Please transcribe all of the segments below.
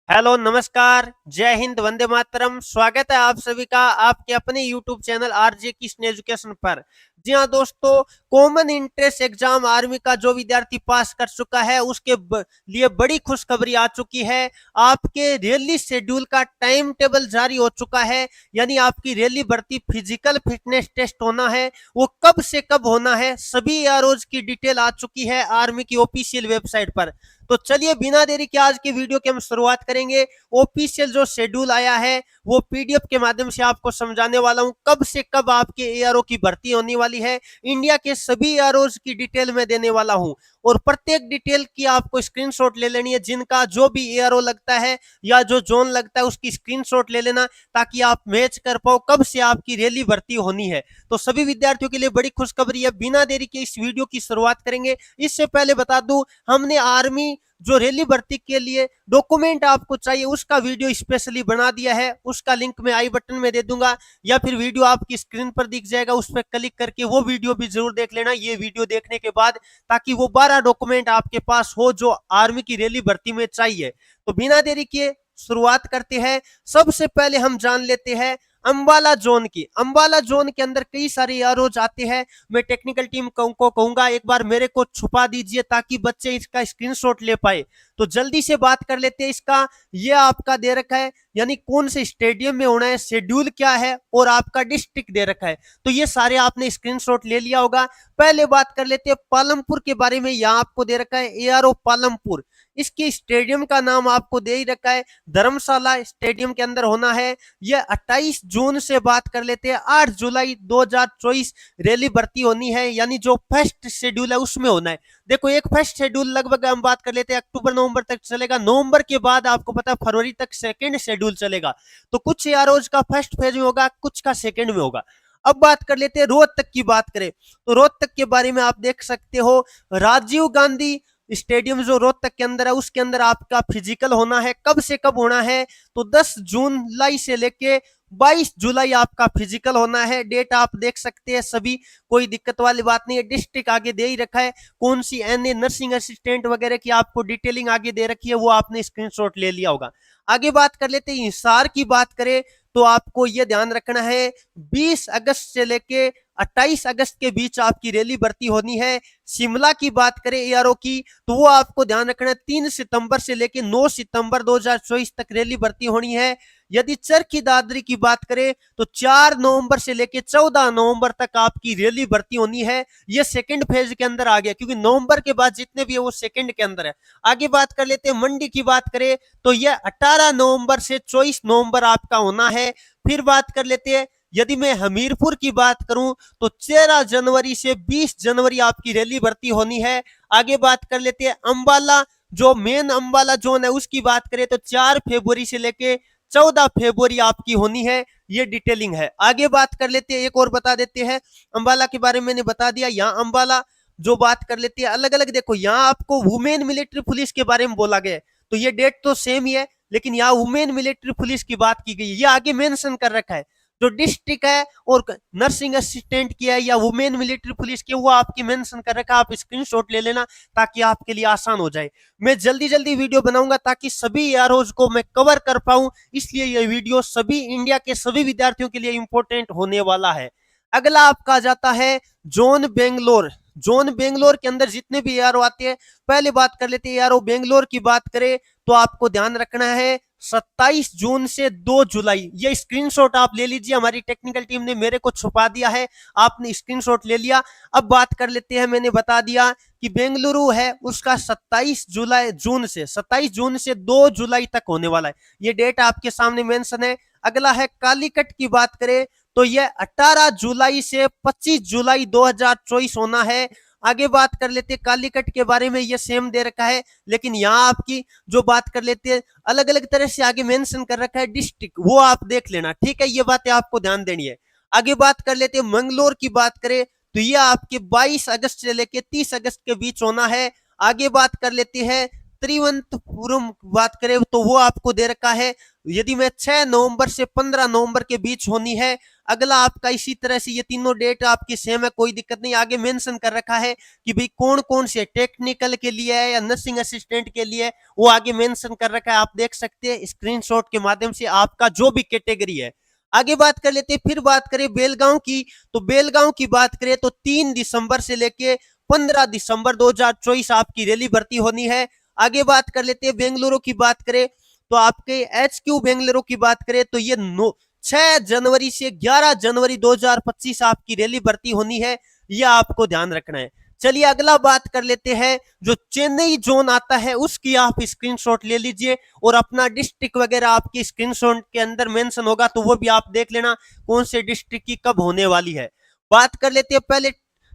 Hello, नमस्कार, जय हिंद, वंदे मातरम। स्वागत है आप सभी का आपके अपने YouTube channel RJ Kishan education पर। जी हाँ दोस्तों, कॉमन इंट्रेंस एग्जाम आर्मी का जो विद्यार्थी पास कर चुका है उसके लिए बड़ी खुशखबरी आ चुकी है। आपके रैली शेड्यूल का टाइम टेबल जारी हो चुका है। यानी आपकी रैली भर्ती फिजिकल फिटनेस टेस्ट होना है, वो कब से कब होना है, सभी एआरओज की डिटेल आ चुकी है आर्मी की ऑफिशियल वेबसाइट पर। तो चलिए बिना देरी के आज की वीडियो की हम शुरुआत करेंगे। ऑफिशियल जो शेड्यूल आया है वो पीडीएफ के माध्यम से आपको समझाने वाला हूं, कब से कब आपके एआरओ की भर्ती होने वाली है। इंडिया के सभी एआरओ की डिटेल में देने वाला हूं और प्रत्येक डिटेल की आपको स्क्रीनशॉट ले लेनी है। जिनका जो भी एआरओ लगता है या जो जोन लगता है उसकी स्क्रीनशॉट ले लेना, ताकि आप मैच कर पाओ कब से आपकी रैली भर्ती होनी है। तो सभी विद्यार्थियों के लिए बड़ी खुशखबरी है। बिना देरी के इस वीडियो की शुरुआत करेंगे। इससे पहले बता दूं, हमने आर्मी जो रैली भर्ती के लिए डॉक्यूमेंट आपको चाहिए उसका वीडियो स्पेशली बना दिया है। उसका लिंक मैं आई बटन में दे दूंगा या फिर वीडियो आपकी स्क्रीन पर दिख जाएगा, उस पर क्लिक करके वो वीडियो भी जरूर देख लेना ये वीडियो देखने के बाद, ताकि वो 12 डॉक्यूमेंट आपके पास हो जो आर्मी की रैली भर्ती में चाहिए। तो बिना देरी के शुरुआत करते हैं। सबसे पहले हम जान लेते हैं अंबाला जोन की। अंबाला जोन के अंदर कई सारे एआरओज आते हैं। मैं टेक्निकल टीम को कहूंगा एक बार मेरे को छुपा दीजिए ताकि बच्चे इसका स्क्रीनशॉट ले पाए। तो जल्दी से बात कर लेते हैं इसका। ये आपका दे रखा है, यानी कौन से स्टेडियम में होना है, शेड्यूल क्या है और आपका डिस्ट्रिक्ट दे रखा है। तो ये सारे आपने स्क्रीनशॉट ले लिया होगा। पहले बात कर लेते हैं पालमपुर के बारे में। यहाँ आपको दे रखा है एआरओ पालमपुर। इसकी स्टेडियम का नाम आपको दे ही रखा है, धर्मशाला स्टेडियम के अंदर होना है। ये 28 जून से बात कर लेते हैं 8 जुलाई 2024 रैली भर्ती होनी है, यानी जो फर्स्ट शेड्यूल है उसमें होना है। देखो, एक फर्स्ट शेड्यूल लगभग हम बात कर लेते हैं अक्टूबर नवंबर तक चलेगा। नवंबर के बाद आपको पता है फरवरी तक सेकेंड शेड्यूल चलेगा। तो कुछ एआरओज का फर्स्ट फेज में होगा, कुछ का सेकेंड में होगा। अब बात कर लेते हैं रोहतक की। बात करें तो रोहतक के बारे में आप देख सकते हो, राजीव गांधी स्टेडियम जो रोहतक के अंदर है उसके अंदर आपका फिजिकल होना है। कब से कब होना है तो 10 जुलाई से लेके 22 जुलाई आपका फिजिकल होना है। डेट आप देख सकते हैं सभी, कोई दिक्कत वाली बात नहीं है। डिस्ट्रिक्ट आगे दे ही रखा है, कौन सी एनए नर्सिंग असिस्टेंट वगैरह की आपको डिटेलिंग आगे दे रखी है, वो आपने स्क्रीनशॉट ले लिया होगा। आगे बात कर लेते हैं हिसार की। बात करें तो आपको यह ध्यान रखना है 20 अगस्त से लेके 28 अगस्त के बीच आपकी रैली भर्ती होनी है। शिमला की बात करें एआरओ की तो वो आपको ध्यान रखना है 3 सितंबर से लेके 9 सितंबर 2024 तक रैली भर्ती होनी है। यदि चरखी दादरी की बात करें तो 4 नवंबर से लेके 14 नवंबर तक आपकी रैली भर्ती होनी है। ये सेकंड फेज के अंदर आ गया, क्योंकि नवंबर के बाद जितने भी है वो सेकंड के अंदर है। आगे बात कर लेते हैं मंडी की। बात करें तो यह 18 नवंबर से 24 नवंबर आपका होना है। फिर बात कर लेते हैं, यदि मैं हमीरपुर की बात करूं तो 13 जनवरी से 20 जनवरी आपकी रैली भर्ती होनी है। आगे बात कर लेते हैं अंबाला, जो मेन अंबाला जोन है उसकी बात करें तो 4 फरवरी से लेके 14 फरवरी आपकी होनी है। ये डिटेलिंग है। आगे बात कर लेते हैं, एक और बता देते हैं अंबाला के बारे में। मैंने बता दिया। यहाँ अंबाला जो बात कर लेते हैं अलग अलग। देखो, यहाँ आपको वुमेन मिलिट्री पुलिस के बारे में बोला गया है, तो ये डेट तो सेम ही है, लेकिन यहाँ वुमेन मिलिट्री पुलिस की बात की गई है। ये आगे मेंशन कर रखा है। जो डिस्ट्रिक्ट है और नर्सिंग असिस्टेंट की है या वुमेन मिलिट्री पुलिस की, वो आपकी मेंशन कर रखा है। आप स्क्रीनशॉट ले लेना ताकि आपके लिए आसान हो जाए। मैं जल्दी जल्दी वीडियो बनाऊंगा ताकि सभी एआरओज को मैं कवर कर पाऊं, इसलिए यह वीडियो सभी इंडिया के सभी विद्यार्थियों के लिए इंपॉर्टेंट होने वाला है। अगला आपका जाता है जोन बेंगलोर। जोन बेंगलोर के अंदर जितने भी एआरओ आते हैं, पहले बात कर लेते हैं एआरओ बेंगलोर की। बात करें तो आपको ध्यान रखना है 27 जून से 2 जुलाई। ये स्क्रीनशॉट आप ले लीजिए, हमारी टेक्निकल टीम ने मेरे को छुपा दिया है, आपने स्क्रीनशॉट ले लिया। अब बात कर लेते हैं, मैंने बता दिया कि बेंगलुरु है उसका 27 जून से 2 जुलाई तक होने वाला है। ये डेट आपके सामने मेंशन है। अगला है कालीकट की। बात करें तो यह 18 जुलाई से 25 जुलाई 2024 होना है। आगे बात कर लेते हैं कालीकट के बारे में। ये सेम दे रखा है, लेकिन यहाँ आपकी जो बात कर लेते हैं अलग अलग तरह से आगे मेंशन कर रखा है डिस्ट्रिक्ट, वो आप देख लेना, ठीक है। ये बातें आपको ध्यान देनी है। आगे बात कर लेते हैं मंगलोर की। बात करें तो ये आपके 22 अगस्त से लेके 30 अगस्त के बीच होना है। आगे बात कर लेते हैं तिरुवनंतपुरम बात करें तो वो आपको दे रखा है यदि मैं 6 नवंबर से 15 नवंबर के बीच होनी है। अगला आपका इसी तरह से ये तीनों डेट आपकी सेम है, कोई दिक्कत नहीं। आगे मेंशन कर रखा है कि भाई कौन कौन से टेक्निकल के लिए है या नर्सिंग असिस्टेंट के लिए, वो आगे मेंशन कर रखा है, आप देख सकते हैं स्क्रीनशॉट के माध्यम से आपका जो भी कैटेगरी है। आगे बात कर लेते हैं, फिर बात करें बेलगांव की, तो बेलगांव की बात करें तो 3 दिसंबर से लेके 15 दिसंबर 2024 आपकी रैली भर्ती होनी है। आगे बात कर लेते हैं बेंगलुरु की बात करें तो आपके HQ बेंगलुरु की बात करें तो ये 6 जनवरी से 11 जनवरी 2025 आपकी रैली भर्ती होनी है, यह आपको ध्यान रखना है। चलिए अगला बात कर लेते हैं, जो चेन्नई जोन आता है उसकी आप स्क्रीनशॉट ले लीजिए और अपना डिस्ट्रिक्ट वगैरह आपकी स्क्रीनशॉट के अंदर मेंशन होगा तो वो भी आप देख लेना कौन से डिस्ट्रिक्ट की कब होने वाली है। बात कर लेते हैं पहले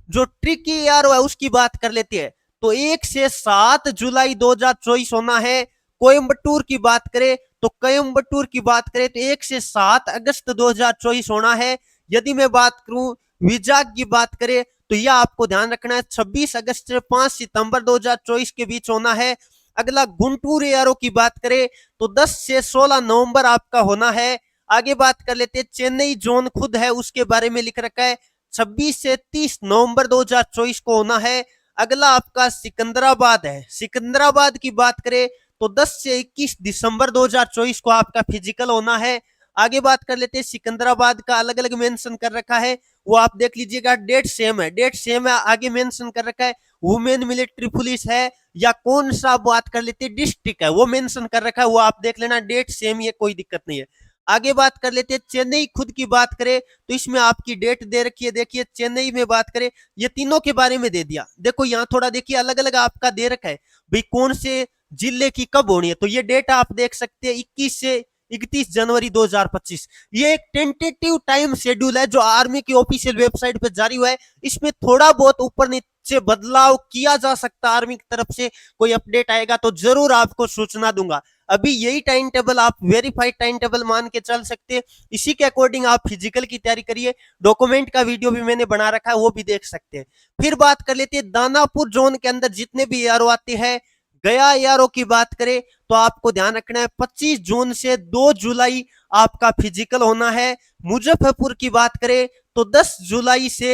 जो ट्रिकी यार है उसकी बात कर लेते हैं, तो 1 से 7 जुलाई 2024 होना है। कोयम्बटूर की बात करें तो कोयम्बटूर की बात करें तो 1 से 7 अगस्त 2024 होना है। यदि मैं बात करूं विजाग की बात करें तो यह आपको ध्यान रखना है 26 अगस्त से 5 सितंबर 2024 के बीच होना है। अगला गुंटूर एआरओ की बात करें तो 10 से 16 नवंबर आपका होना है। आगे बात कर लेते हैं चेन्नई जोन खुद है उसके बारे में लिख रखा है 26 से 30 नवंबर 2024 को होना है। अगला आपका सिकंदराबाद है, सिकंदराबाद की बात करें तो 10 से 21 दिसंबर 2024 को आपका फिजिकल होना है। आगे बात कर लेते हैं सिकंदराबाद का अलग अलग मेंशन कर रखा है, वो आप देख लीजिएगा, डेट सेम है, डेट सेम है। आगे मेंशन कर रखा है वुमेन मिलिट्री पुलिस है या कौन सा बात कर लेते हैं डिस्ट्रिक्ट है वो मेंशन कर रखा है, वो आप देख लेना, डेट सेम है, कोई दिक्कत नहीं है। आगे बात कर लेते हैं चेन्नई खुद की बात करें तो इसमें आपकी डेट दे रखी है, देखिए चेन्नई में बात करें ये तीनों के बारे में दे दिया। देखो यहाँ थोड़ा देखिए अलग अलग आपका दे रखा है भाई कौन से जिले की कब होनी है, तो ये डेट आप देख सकते हैं 21 से 31 जनवरी 2025। ये एक टेंटेटिव टाइम शेड्यूल है जो आर्मी की ऑफिशियल वेबसाइट पे जारी हुआ है। इसमें थोड़ा बहुत ऊपर नीचे बदलाव किया जा सकता है, आर्मी की तरफ से कोई अपडेट आएगा तो जरूर आपको सूचना दूंगा। अभी यही टाइम टेबल आप वेरीफाइड टाइम टेबल मान के चल सकते हैं, इसी के अकॉर्डिंग आप फिजिकल की तैयारी करिए। डॉक्यूमेंट का वीडियो भी मैंने बना रखा है वो भी देख सकते हैं। फिर बात कर लेते हैं दानापुर जोन के अंदर जितने भी एआरओ आते हैं। गया एआरओ की बात करें तो आपको ध्यान रखना है 25 जून से 2 जुलाई आपका फिजिकल होना है। मुजफ्फरपुर की बात करें तो 10 जुलाई से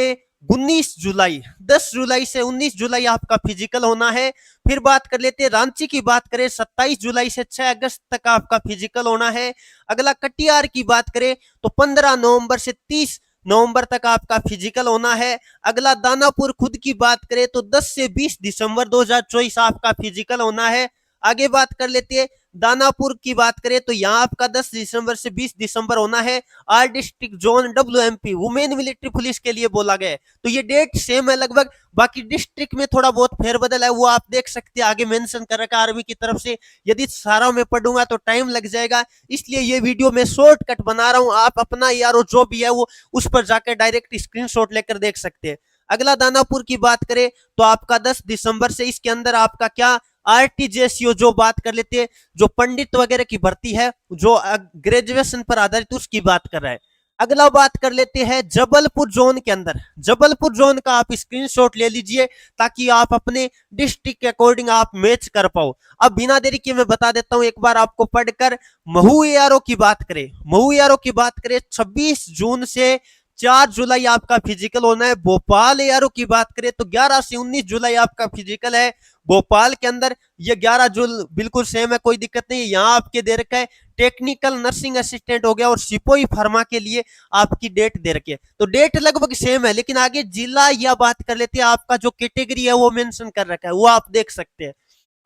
19 जुलाई 10 जुलाई से 19 जुलाई आपका फिजिकल होना है। फिर बात कर लेते हैं रांची की बात करें 27 जुलाई से 6 अगस्त तक आपका फिजिकल होना है। अगला कटिहार की बात करें तो 15 नवंबर से 30 नवंबर तक आपका फिजिकल होना है। अगला दानापुर खुद की बात करें तो 10 से 20 दिसंबर 2024 आपका फिजिकल होना है। आगे बात कर लेते हैं दानापुर की बात करें तो यहाँ आपका 10 दिसंबर से 20 दिसंबर होना है। R district zone WMP women military police के लिए बोला गया है, तो ये डेट सेम है लगभग, बाकी डिस्ट्रिक्ट में थोड़ा बहुत फेरबदल है वो आप देख सकते हैं, आगे मेंशन कर रखा आर्मी की तरफ से। यदि सारा मैं पढ़ूंगा तो टाइम लग जाएगा, इसलिए ये वीडियो मैं शॉर्टकट बना रहा हूँ। आप अपना यारो जो भी है वो उस पर जाकर डायरेक्ट स्क्रीनशॉट लेकर देख सकते हैं। अगला दानापुर की बात करें तो आपका 10 दिसंबर से इसके अंदर आपका क्या RTJCO जो बात कर लेते हैं, जो पंडित वगैरह की भर्ती है जो ग्रेजुएशन पर आधारित उसकी बात कर रहा है। अगला बात कर लेते हैं जबलपुर जोन के अंदर, जबलपुर जोन का आप स्क्रीनशॉट ले लीजिए ताकि आप अपने डिस्ट्रिक्ट के अकॉर्डिंग आप मैच कर पाओ। अब बिना देरी के मैं बता देता हूं एक बार आपको पढ़कर। महू एआरओ की बात करें, महू एआरओ की बात करें 26 जून से 4 जुलाई आपका फिजिकल होना है। भोपाल एआरओ की बात करें तो 11 से 19 जुलाई आपका फिजिकल है भोपाल के अंदर। ये 11 जुलाई बिल्कुल सेम है, कोई दिक्कत नहीं है। यहाँ आपके दे रखा है टेक्निकल नर्सिंग असिस्टेंट हो गया और सिपोही फार्मा के लिए आपकी डेट दे रखी है, तो डेट लगभग सेम है, लेकिन आगे जिला या बात कर लेते हैं आपका जो कैटेगरी है वो मेंशन कर रखा है, वो आप देख सकते हैं।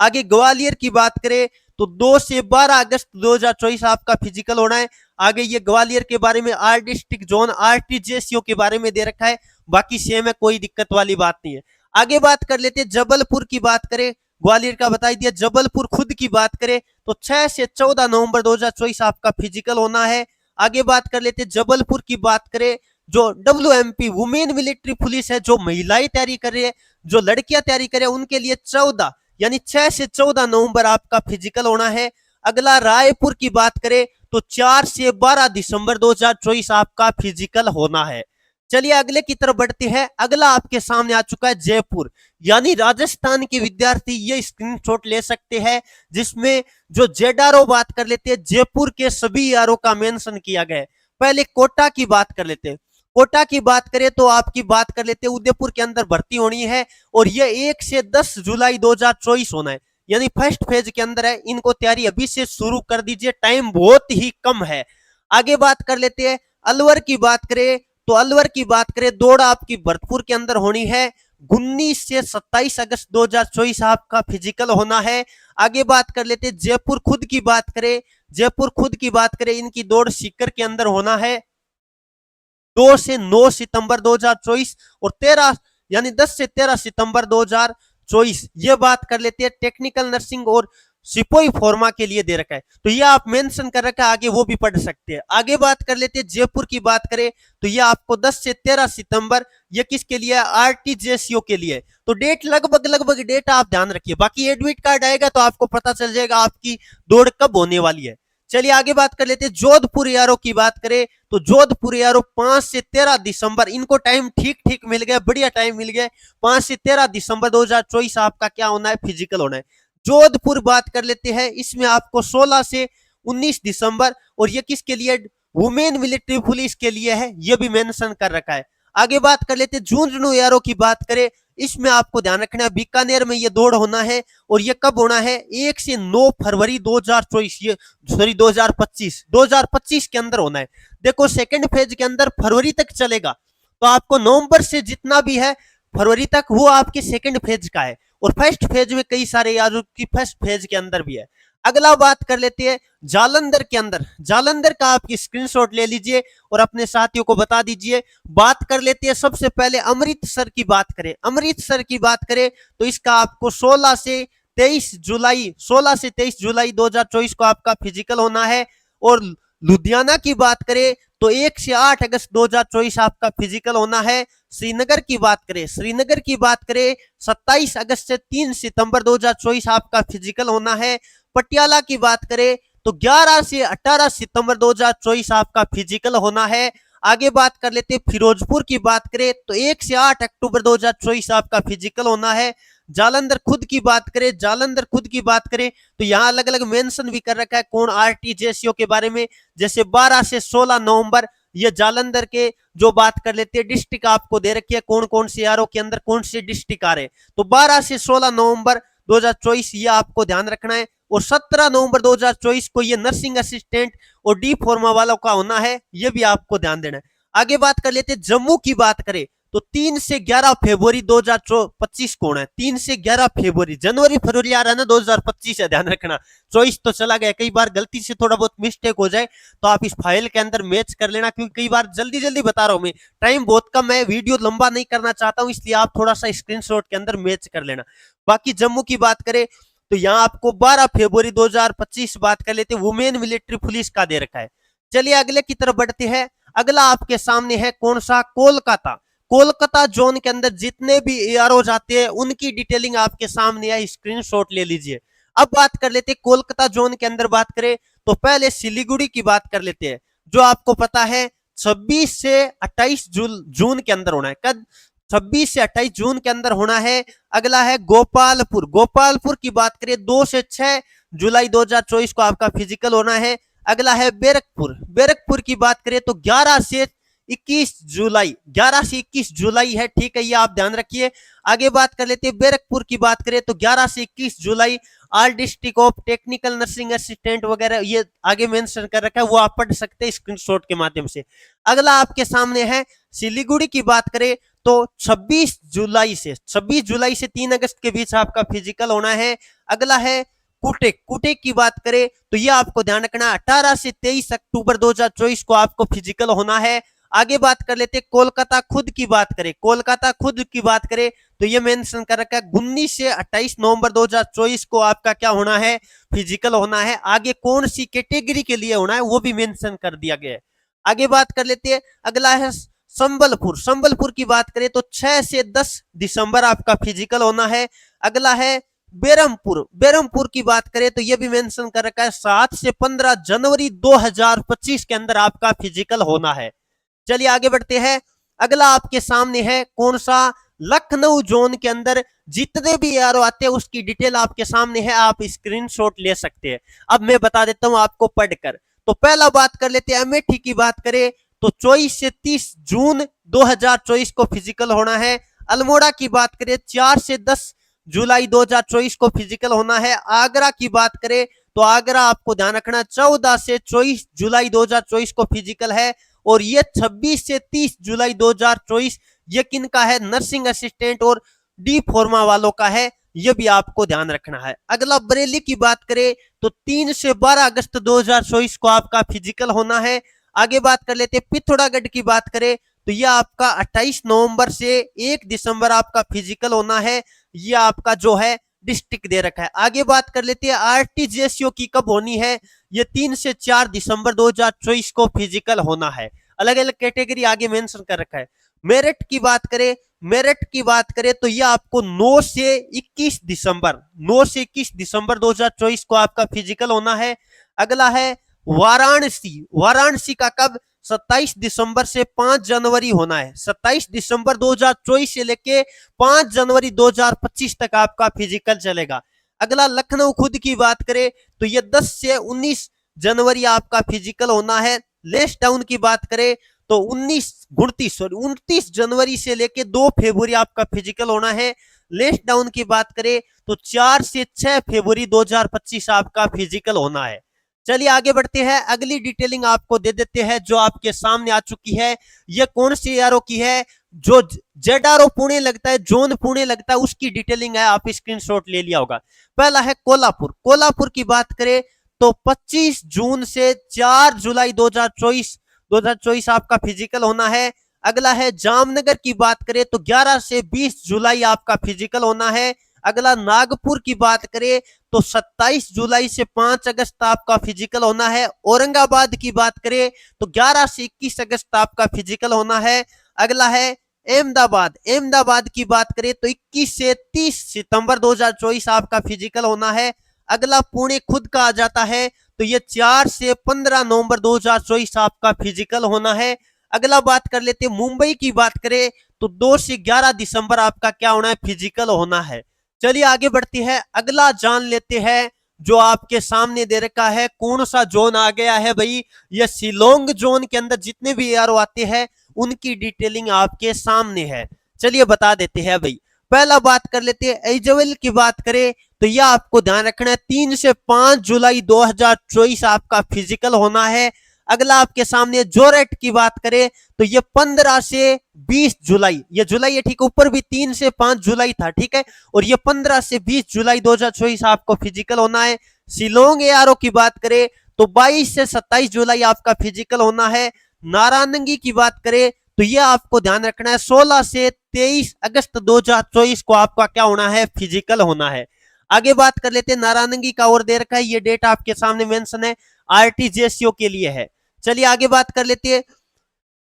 आगे ग्वालियर की बात करें तो 2 से 12 अगस्त 2024 आपका फिजिकल होना है। आगे ये ग्वालियर के बारे में आर डिस्ट्रिक्ट जोन RTJCO के बारे में दे रखा है, बाकी सेम है, कोई दिक्कत वाली बात नहीं है। आगे बात कर लेते हैं जबलपुर की बात करें, ग्वालियर का बता दिया। जबलपुर खुद की बात करें तो 6 से 14 नवंबर 2024 आपका फिजिकल होना है। आगे बात कर लेते हैं जबलपुर की बात करें, जो WMP वुमेन मिलिट्री पुलिस है, जो महिलाएं तैयारी कर रही है, जो लड़कियां तैयारी कर रही है, उनके लिए 14 यानी 6 से 14 नवंबर आपका फिजिकल होना है। अगला रायपुर की बात करें तो 4 से 12 दिसंबर 2024 आपका फिजिकल होना है। चलिए अगले की तरफ बढ़ते हैं। अगला आपके सामने आ चुका है जयपुर, यानी राजस्थान के विद्यार्थी ये स्क्रीनशॉट ले सकते हैं, जिसमें जो जेडआरओ बात कर लेते हैं, जयपुर के सभी आरओ का मेंशन किया गया है। पहले कोटा की बात कर लेते हैं। कोटा की बात करें तो आपकी बात कर लेते हैं, उदयपुर के अंदर भर्ती होनी है और ये 1 से 10 जुलाई 2024 होना है, यानी फर्स्ट फेज के अंदर है। इनको तैयारी अभी से शुरू कर दीजिए, टाइम बहुत ही कम है। आगे बात कर लेते हैं अलवर की बात करें तो अलवर की बात करें, दौड़ आपकी भरतपुर के अंदर होनी है। 19 से 27 अगस्त 2024 आपका फिजिकल होना है। आगे बात कर लेते हैं जयपुर खुद की बात करें, जयपुर खुद की बात करें, इनकी दौड़ सीकर के अंदर होना है 2 से 9 सितंबर 2024 और 13 यानी 10 से 13 सितंबर 2024। ये बात कर लेते हैं टेक्निकल नर्सिंग और सिपोई फॉर्मा के लिए दे रखा है, तो ये आप मेंशन कर रखा है, आगे वो भी पढ़ सकते हैं। आगे बात कर लेते हैं जयपुर की बात करें तो ये आपको 10 से 13 सितंबर, ये किसके लिए है? आरटीजेसीओ के लिए। तो डेट लगभग डेट आप ध्यान रखिए, बाकी एडमिट कार्ड आएगा तो आपको पता चल जाएगा आपकी दौड़ कब होने वाली है। चलिए आगे बात कर लेते हैं जोधपुर यारों की बात करें तो जोधपुर यारों 5 से 13 दिसंबर, इनको टाइम ठीक मिल गया, बढ़िया टाइम मिल गया। 5 से 13 दिसंबर 2024 आपका क्या होना है? फिजिकल होना है। जोधपुर बात कर लेते हैं, इसमें आपको 16 से 19 दिसंबर, और ये किसके लिए? वुमेन मिलिट्री पुलिस के लिए है, ये भी मेंशन कर रखा है। आगे बात कर लेते हैं झुंझुनू यारों की बात करें, इसमें आपको ध्यान रखना है बीकानेर में ये दौड़ होना है और ये कब होना है? 1 से 9 फरवरी 2024, ये सॉरी 2025 के अंदर होना है। देखो सेकंड फेज के अंदर फरवरी तक चलेगा, तो आपको नवंबर से जितना भी है फरवरी तक वो आपके सेकंड फेज का है, और फर्स्ट फेज में कई सारे यारों की फर्स्ट फेज के अंदर भी है। अगला बात कर लेते हैं जालंधर के अंदर, जालंधर का आपकी स्क्रीनशॉट ले लीजिए और अपने साथियों को बता दीजिए। बात कर लेते हैं सबसे पहले अमृतसर की बात करें, अमृतसर की बात करें तो इसका आपको 16 से 23 जुलाई 2024 को आपका फिजिकल होना है। और लुधियाना की बात करें तो 1 से 8 अगस्त 2024 आपका फिजिकल होना है। श्रीनगर की बात करें, श्रीनगर की बात करें 27 अगस्त से 3 सितंबर 2024 आपका फिजिकल होना है। पटियाला की बात करें तो 11 से 18 सितंबर 2024 आपका फिजिकल होना है। आगे बात कर लेते हैं फिरोजपुर की बात करें तो 1 से 8 अक्टूबर 2024 आपका फिजिकल होना है। जालंधर खुद की बात करें, जालंधर खुद की बात करें तो यहाँ अलग अलग मेंशन भी कर रखा है कौन आरटीजेसीओ के बारे में, जैसे 12 से 16 नवंबर ये जालंधर के जो बात कर लेते हैं डिस्ट्रिक्ट आपको दे रखी है, कौन कौन से यारों के अंदर कौन से डिस्ट्रिक्ट आ रहे हैं। तो 12 से 16 नवंबर 2024 ये आपको ध्यान रखना है। और 17 नवंबर 2024 को ये नर्सिंग असिस्टेंट और डी फॉर्मा वालों का होना है, ये भी आपको ध्यान देना है। आगे बात कर लेते हैं जम्मू की बात करें तो 3 से 11 फरवरी 2025 को होना है। 3 से 11 फरवरी, जनवरी फरवरी आ रहा है ना, 2025 है, ध्यान रखना। 24 तो चला गया, कई बार गलती से थोड़ा बहुत मिस्टेक हो जाए तो आप इस फाइल के अंदर मैच कर लेना, क्योंकि कई बार जल्दी बता रहा हूं मैं, टाइम बहुत कम है, वीडियो लंबा नहीं करना चाहता हूं, इसलिए आप थोड़ा सा स्क्रीनशॉट के अंदर मैच कर लेना। बाकी जम्मू की बात करें तो यहाँ आपको 12 फरवरी 2025 बात कर लेते, वुमेन मिलिट्री पुलिस का दे रखा है। चलिए अगले की तरफ बढ़ते हैं। अगला आपके सामने है कौन सा? कोलकाता। कोलकाता जोन के अंदर जितने भी एआरओ जाते हैं उनकी डिटेलिंग आपके सामने है, स्क्रीनशॉट ले लीजिए। अब बात कर लेते हैं कोलकाता जोन के अंदर बात करें तो पहले सिलीगुड़ी की बात कर लेते हैं, जो आपको पता है 26 से 28 जून के अंदर होना है। कद 26 से 28 जून के अंदर होना है। अगला है गोपालपुर, गोपालपुर की बात करें 2 से 6 जुलाई 2024 को आपका फिजिकल होना है। अगला है बैरकपुर, बैरकपुर की बात करें तो 11 से 21 जुलाई है, ठीक है, ये आप ध्यान रखिए। आगे बात कर लेते हैं बैरकपुर की बात करें तो 11 से 21 जुलाई all district of technical nursing assistant वगैरह ये आगे मेंशन कर रखा है, वो आप पढ़ सकते हैं स्क्रीनशॉट के माध्यम से। अगला आपके सामने है सिलीगुड़ी की बात करें तो 26 जुलाई से 3 अगस्त के बीच आपका फिजिकल होना है। अगला है कुटेक, कुटेक की बात करें तो ये आपको ध्यान रखना 18 से 23 अक्टूबर 2024 को आपको फिजिकल होना है। आगे बात कर लेते हैं कोलकाता खुद की बात करें, कोलकाता खुद की बात करें तो ये मेंशन कर रखा है 19 से 28 नवंबर 2024 को आपका क्या होना है? फिजिकल होना है। आगे कौन सी कैटेगरी के लिए होना है वो भी मेंशन कर दिया गया है। आगे बात कर लेते हैं, अगला है संबलपुर, संबलपुर की बात करें तो 6 से 10 दिसंबर आपका फिजिकल होना है। अगला है बेरमपुर, बेरमपुर की बात करें तो यह भी मेंशन कर रखा है 7 से 15 जनवरी 2025 के अंदर आपका फिजिकल होना है। चलिए आगे बढ़ते हैं। अगला आपके सामने है कौन सा, लखनऊ जोन के अंदर जितने भी एआरओ आते हैं उसकी डिटेल आपके सामने है, आप स्क्रीनशॉट ले सकते हैं। अब मैं बता देता हूं आपको पढ़कर। तो पहला बात कर लेते हैं अमेठी की बात करें तो 24 से 30 जून 2024 को फिजिकल होना है। अल्मोड़ा की बात करें 4 से 10 जुलाई 2024 को फिजिकल होना है। आगरा की बात करें तो आगरा आपको ध्यान रखना 14 से 24 जुलाई 2024 को फिजिकल है। और ये 26 से 30 जुलाई 2024 ये किन का है, नर्सिंग असिस्टेंट और डी फॉर्मा वालों का है, ये भी आपको ध्यान रखना है। अगला बरेली की बात करें तो 3 से 12 अगस्त 2024 को आपका फिजिकल होना है। आगे बात कर लेते हैं पिथौरागढ़ की बात करें तो यह आपका 28 नवंबर से 1 दिसंबर आपका फिजिकल होना है। यह आपका जो है डिस्ट्रिक्ट दे रखा है। आगे बात कर लेते हैं आरटीजीएसओ की कब होनी है, ये 3 से 4 दिसंबर 2024 को फिजिकल होना है। अलग अलग कैटेगरी आगे मेंशन कर रखा है। मेरिट की बात करें, मेरिट की बात करें तो यह आपको 9 से 21 दिसंबर 9 से 21 दिसंबर 2024 को आपका फिजिकल होना है। अगला है वाराणसी, वाराणसी का कब, 27 दिसंबर से 5 जनवरी होना है। 27 दिसंबर 2024 से लेके 5 जनवरी 2025 तक आपका फिजिकल चलेगा। अगला लखनऊ खुद की बात करें तो ये 10 से 19 जनवरी आपका फिजिकल होना है। लेस टाउन की बात करें तो 29 जनवरी से लेके 2 फरवरी आपका फिजिकल होना है। लेस डाउन की बात करें तो 4 से 6 फरवरी 2025 आपका फिजिकल होना है। चलिए आगे बढ़ते हैं, अगली डिटेलिंग आपको दे देते हैं जो आपके सामने आ चुकी है। ये कौन सी एआरओ की है, जो जेडआरओ पुणे लगता है, जोन पुणे लगता है, उसकी डिटेलिंग है, आप स्क्रीनशॉट ले लिया होगा। पहला है कोल्हापुर, कोल्हापुर की बात करें तो 25 जून से 4 जुलाई 2024 आपका फिजिकल होना है। अगला है जामनगर की बात करें तो 11 से 20 जुलाई आपका फिजिकल होना है। अगला नागपुर की बात करें तो 27 जुलाई से 5 अगस्त आपका फिजिकल होना है। औरंगाबाद की बात करें तो 11 से 21 अगस्त आपका फिजिकल होना है। अगला है अहमदाबाद, अहमदाबाद की बात करें तो 21 से 30 सितंबर 2024 आपका फिजिकल होना है। अगला पुणे खुद का आ जाता है तो ये 4 से 15 नवंबर 2024 आपका फिजिकल होना है। अगला बात कर लेते हैं मुंबई की बात करें तो 2 से 11 दिसंबर आपका क्या होना है, फिजिकल होना है। चलिए आगे बढ़ते हैं, अगला जान लेते हैं जो आपके सामने दे रखा है कौन सा जोन आ गया है भाई, ये शिलोंग जोन के अंदर जितने भी एआरओ आते हैं उनकी डिटेलिंग आपके सामने है। चलिए बता देते हैं भाई। पहला बात कर लेते हैं एजवेल की बात करें तो यह आपको ध्यान रखना है 3 से 5 जुलाई 2024 आपका फिजिकल होना है। अगला आपके सामने जोरेट की बात करें तो ये 15 से 20 जुलाई, ये जुलाई है ठीक है, ऊपर भी 3 से 5 जुलाई था ठीक है, और ये 15 से 20 जुलाई 2024 आपको फिजिकल होना है। शिलोंग एआरओ की बात करें तो 22 से 27 जुलाई आपका फिजिकल होना है। नारायणगी की बात करें तो ये आपको ध्यान रखना है 16 से 23 अगस्त 2024 को आपका क्या होना है, फिजिकल होना है। आगे बात कर लेते हैं नारायणगी का और दे रखा है, ये डेट आपके सामने मेंशन है, आरटीजीएसओ के लिए है। चलिए आगे बात कर लेते हैं,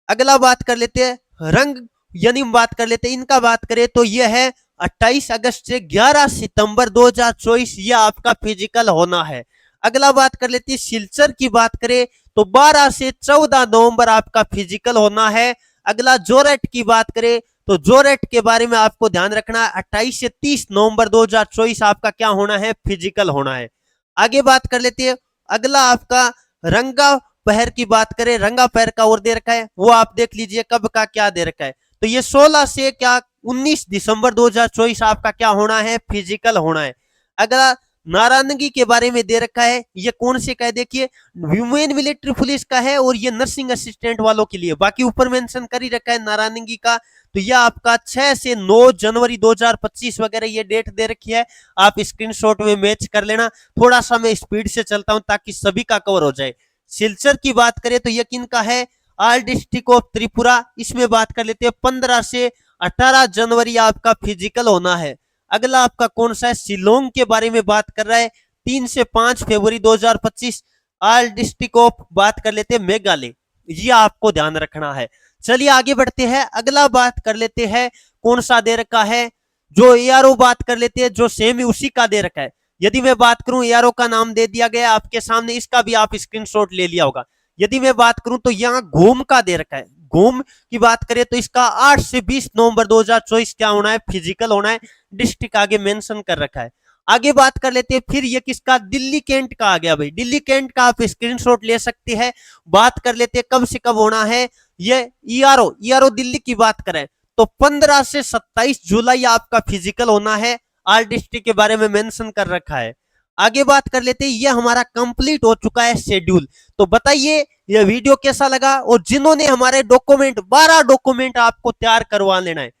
अगला बात कर लेते हैं रंग यानी बात कर लेते हैं इनका बात करें तो यह है 28 अगस्त से 11 सितंबर 2024 ये आपका फिजिकल होना है। अगला बात कर लेते हैं सिलचर की बात करें तो 12 से 14 नवंबर आपका फिजिकल होना है। अगला जोरेट की बात करें तो जोरेट के बारे में आपको ध्यान रखना है 28 से 30 नवंबर 2024 आपका क्या होना है, फिजिकल होना है। आगे बात कर लेते हैं, अगला आपका रंगा पहर की बात करें, रंगा पहर का और दे रखा है वो आप देख लीजिए कब का क्या दे रखा है, तो ये 16 से क्या 19 दिसंबर 2024 आपका क्या होना है, फिजिकल होना है। अगला नारायणगी के बारे में दे रखा है, ये कौन से का है देखिए, वुमेन मिलिट्री पुलिस का है और ये नर्सिंग असिस्टेंट वालों के लिए, बाकी ऊपर मेंशन कर ही रखा है नारायणगी का, तो यह आपका 6 से 9 जनवरी 2025 वगैरह ये डेट दे रखी है, आप स्क्रीनशॉट में मैच कर लेना। थोड़ा सा मैं स्पीड से चलता हूं ताकि सभी का कवर हो जाए। सिलचर की बात करें तो यकीन का है ऑल डिस्ट्रिक्ट ऑफ त्रिपुरा, इसमें बात कर लेते हैं 15 से 18 जनवरी आपका फिजिकल होना है। अगला आपका कौन सा है, शिलोंग के बारे में बात कर रहा है 3 से 5 फरवरी 2025। ऑल डिस्ट्रिक्ट ऑफ बात कर लेते हैं मेघालय, ये आपको ध्यान रखना है। चलिए आगे बढ़ते हैं, अगला बात कर लेते हैं कौन सा दे रखा है, जो एआरओ बात कर लेते हैं जो सेम उसी का दे रखा है। यदि मैं बात करूं एआरओ का नाम दे दिया गया आपके सामने, इसका भी आप स्क्रीनशॉट ले लिया होगा। यदि मैं बात करूं तो यहाँ घूम का दे रखा है, घूम की बात करें तो इसका 8 से 20 नवंबर 2024 क्या होना है, फिजिकल होना है। डिस्ट्रिक्ट आगे मेंशन कर रखा है। आगे बात कर लेते हैं फिर ये किसका, दिल्ली कैंट का आ गया भाई। दिल्ली कैंट का आप स्क्रीनशॉट ले सकते हैं। बात कर लेते हैं कब से कब होना है ये। ईआरओ दिल्ली की बात करें तो 15 से 27 जुलाई आपका फिजिकल होना है। आर डिस्ट्रिक्ट के बारे में मेंशन कर रखा है। आगे बात कर लेते हैं, ये हमारा कंप्लीट हो चुका है शेड्यूल। तो बताइए ये वीडियो कैसा लगा, और जिन्होंने हमारे डॉक्यूमेंट 12 डॉक्यूमेंट आपको तैयार करवा लेना है,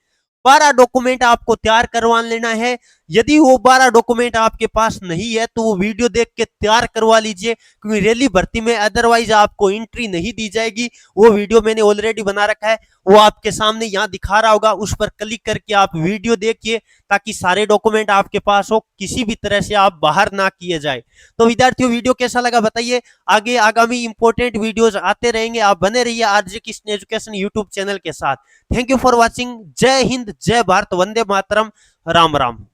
12 डॉक्यूमेंट आपको तैयार करवा लेना है। यदि वो 12 डॉक्यूमेंट आपके पास नहीं है तो वो वीडियो देख के तैयार करवा लीजिए, क्योंकि रैली भर्ती में अदरवाइज आपको एंट्री नहीं दी जाएगी। वो वीडियो मैंने ऑलरेडी बना रखा है, वो आपके सामने यहाँ दिखा रहा होगा, उस पर क्लिक करके आप वीडियो देखिए ताकि सारे डॉक्यूमेंट आपके पास हो, किसी भी तरह से आप बाहर ना किए जाए। तो विद्यार्थियों वीडियो कैसा लगा बताइए। आगे आगामी इंपॉर्टेंट वीडियोस आते रहेंगे, आप बने रहिए RJ Krishna education YouTube channel के साथ। Thank you for watching. जय हिंद, जय भारत, वंदे मातरम, राम राम।